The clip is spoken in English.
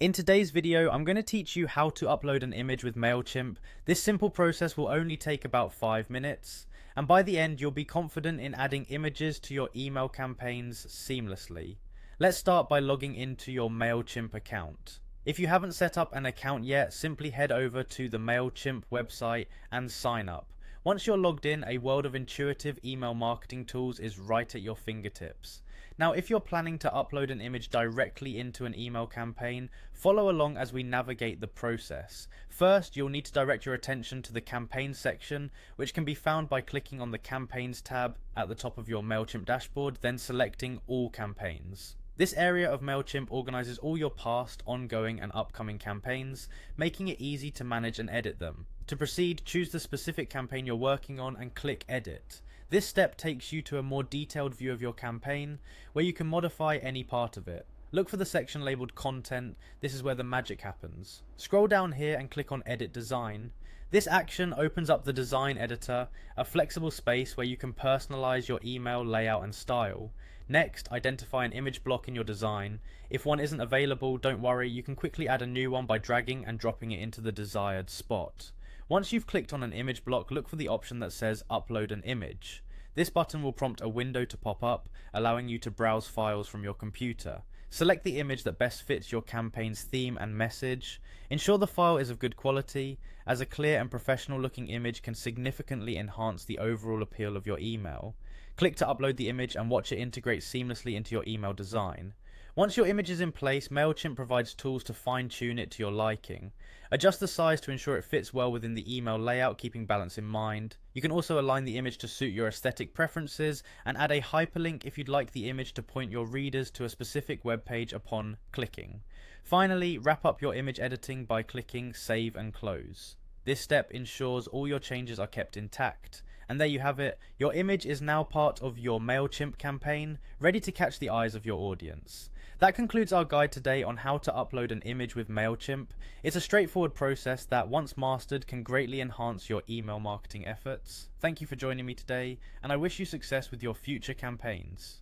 In today's video, I'm going to teach you how to upload an image with Mailchimp. This simple process will only take about 5 minutes, and by the end you'll be confident in adding images to your email campaigns seamlessly. Let's start by logging into your Mailchimp account. If you haven't set up an account yet, simply head over to the Mailchimp website and sign up. Once you're logged in, a world of intuitive email marketing tools is right at your fingertips. Now, if you're planning to upload an image directly into an email campaign, follow along as we navigate the process. First, you'll need to direct your attention to the campaign section, which can be found by clicking on the campaigns tab at the top of your Mailchimp dashboard, then selecting all campaigns. This area of Mailchimp organizes all your past, ongoing, and upcoming campaigns, making it easy to manage and edit them. To proceed, choose the specific campaign you're working on and click Edit. This step takes you to a more detailed view of your campaign, where you can modify any part of it. Look for the section labeled Content. This is where the magic happens. Scroll down here and click on Edit Design. This action opens up the design editor, a flexible space where you can personalize your email layout and style. Next, identify an image block in your design. If one isn't available, don't worry, you can quickly add a new one by dragging and dropping it into the desired spot. Once you've clicked on an image block, look for the option that says Upload an Image. This button will prompt a window to pop up, allowing you to browse files from your computer. Select the image that best fits your campaign's theme and message. Ensure the file is of good quality, as a clear and professional looking image can significantly enhance the overall appeal of your email. Click to upload the image and watch it integrate seamlessly into your email design. Once your image is in place, Mailchimp provides tools to fine-tune it to your liking. Adjust the size to ensure it fits well within the email layout, keeping balance in mind. You can also align the image to suit your aesthetic preferences and add a hyperlink if you'd like the image to point your readers to a specific web page upon clicking. Finally, wrap up your image editing by clicking Save and Close. This step ensures all your changes are kept intact. And there you have it, your image is now part of your Mailchimp campaign, ready to catch the eyes of your audience. That concludes our guide today on how to upload an image with Mailchimp. It's a straightforward process that, once mastered, can greatly enhance your email marketing efforts. Thank you for joining me today, and I wish you success with your future campaigns.